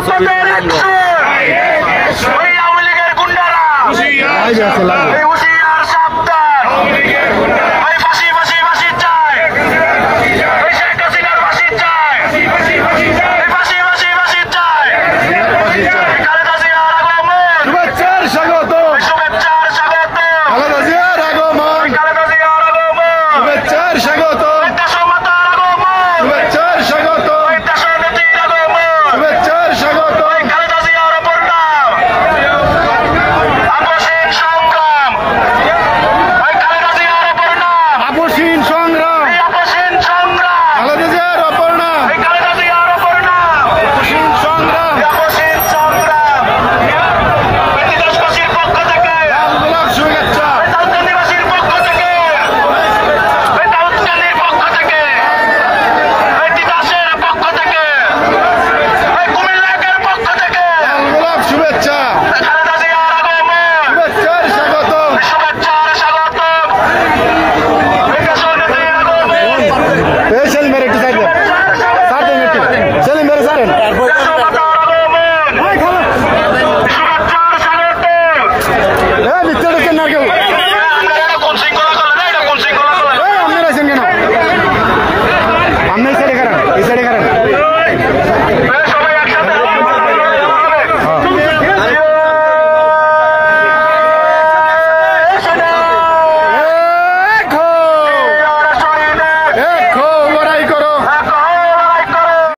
আপনাদের ওই আওয়ামী লীগের গুন্ডারা হুঁশিয়ার সাবধান, ওই ফাঁসি ফাঁসি ফাঁসি চায়, ওই শেখ হাসিনার ফাঁসি চায়, ওই ফাঁসি ফাঁসি ফাঁসি চায়, খালেদা জিয়ার আগমন, শুভেচ্ছার স্বাগত, শুভেচ্ছার স্বাগত, খালেদা জিয়ার আগমন, খালেদা জিয়ার আগমন, শুভেচ্ছার স্বাগত, দেশমাতার আগমন, শুভেচ্ছার স্বাগত, দেশনেত্রীর আগমন, শুভেচ্ছার স্বাগত, খালেদা জিয়ার অপর নাম আপসহীন সংগ্রাম, খালেদা জিয়ার অপর নাম আপসহীন সংগ্রাম, আপসহীন সংগ্রাম, খালেদা জিয়ার অপর নাম খালেদা জিয়ার অপর নাম আপসহীন সংগ্রাম, আপসহীন সংগ্রাম। দেশবাসীর পক্ষ থেকে, লাল গোলাপ শুভেচ্ছা, দাউদকান্দিবাসীর পক্ষ থেকে, দাউদকান্দির পক্ষ থেকে, তিতাসের পক্ষ থেকে, কুমিল্লার পক্ষ থেকে লাল গোলাপ শুভেচ্ছা, খালেদা জিয়ার আগমন, শুভেচ্ছার স্বাগত, শুভেচ্ছার স্বাগত, দেশনেত্রীর আগমন, এই সেলিম ভাই একটু সাইড দেন, সাইড দেন একটু, সেলিম ভাই সাইড দেন, দেশমাতার আগমন, শুভেচ্ছার স্বাগত। এই ভিতরে ঢুকেন না কেউ, এটা কোন শৃঙ্খলা করলেন? এটা কোন শৃঙ্খলা করলেন? এই আপনারা আছেন কেন, আপনি এই সাইডে খারাপ, এই সাইডে খারাপ, সবাই একসাথে দেখো লড়াই করো,